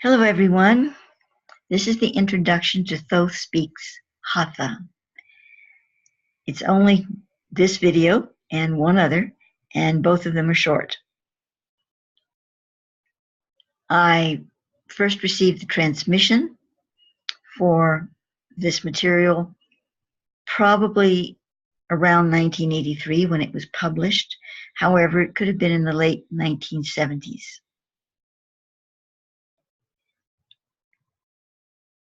Hello, everyone. This is the introduction to Thoth Speaks HATHA. It's only this video and one other, and both of them are short. I first received the transmission for this material probably around 1983 when it was published. However, it could have been in the late 1970s.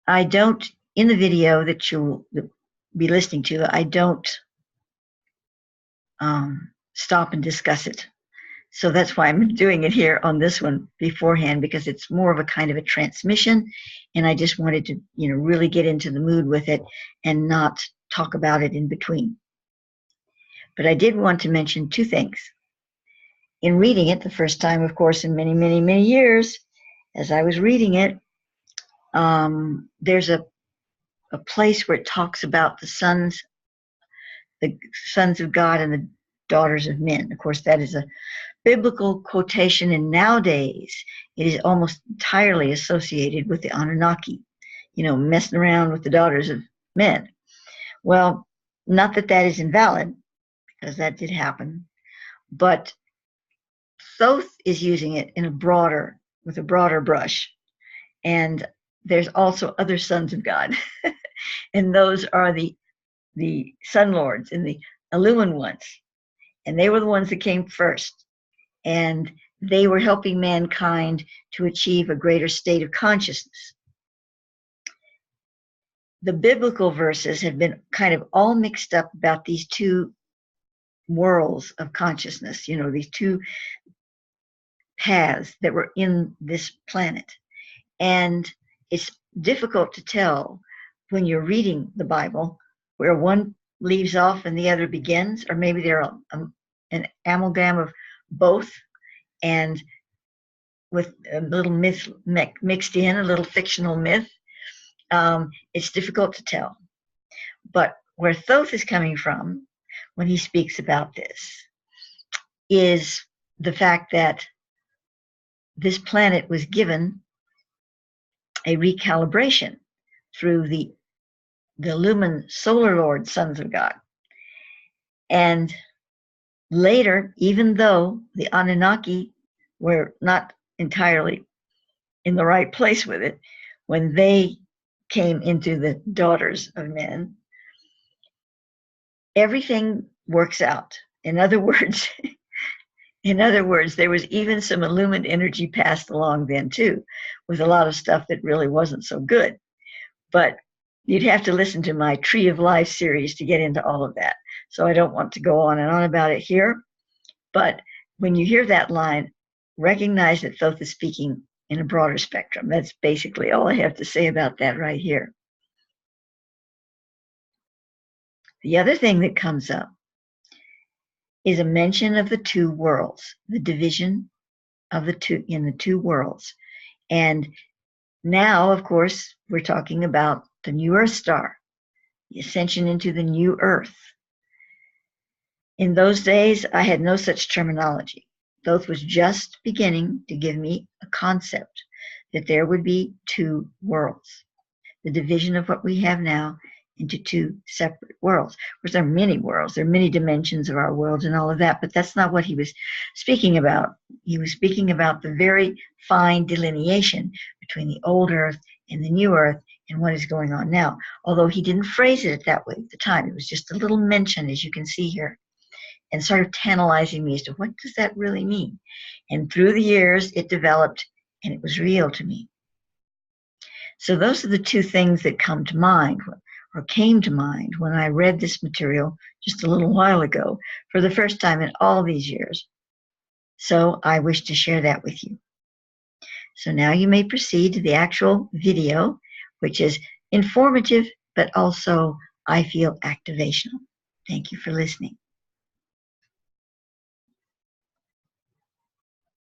I don't, in the video that you'll be listening to, I don't stop and discuss it. So that's why I'm doing it here on this one beforehand, because it's more of a kind of a transmission, and I just wanted to, really get into the mood with it and not talk about it in between. But I did want to mention two things. In reading it the first time, of course, in many, many, many years, as I was reading it, there's a place where it talks about the sons of God and the daughters of men. Of course, that is a biblical quotation, and nowadays it is almost entirely associated with the Anunnaki, messing around with the daughters of men. Well, not that that is invalid, because that did happen, but Thoth is using it with a broader brush, and there's also other sons of God, and those are the Sun Lords and the illumined ones, and they were the ones that came first, and they were helping mankind to achieve a greater state of consciousness. The biblical verses have been kind of all mixed up about these two worlds of consciousness, these two paths that were in this planet. And it's difficult to tell when you're reading the Bible where one leaves off and the other begins, or maybe they're an amalgam of both, and with a little myth mixed in, a little fictional myth. It's difficult to tell. But where Thoth is coming from when he speaks about this is the fact that this planet was given a recalibration through the Lumen Solar Lord sons of God. And later, even though the Anunnaki were not entirely in the right place with it, when they came into the daughters of men, everything works out. In other words, there was even some illumined energy passed along then too, with a lot of stuff that really wasn't so good. But you'd have to listen to my Tree of Life series to get into all of that. So I don't want to go on and on about it here. But when you hear that line, recognize that Thoth is speaking in a broader spectrum. That's basically all I have to say about that right here. The other thing that comes up is a mention of the two worlds, the division of the two worlds. And now, of course, we're talking about the new Earth star, the ascension into the new Earth. In those days, I had no such terminology. Thoth was just beginning to give me a concept that there would be two worlds, the division of what we have now into two separate worlds. Of course, there are many worlds, there are many dimensions of our world and all of that, but that's not what he was speaking about. He was speaking about the very fine delineation between the old Earth and the new Earth and what is going on now. Although he didn't phrase it that way at the time. It was just a little mention, as you can see here, and sort of tantalizing me as to what does that really mean. And through the years, it developed and it was real to me. So those are the two things that come to mind, or came to mind, when I read this material just a little while ago for the first time in all these years. So I wish to share that with you. So now you may proceed to the actual video, which is informative, but also, I feel, activational. Thank you for listening.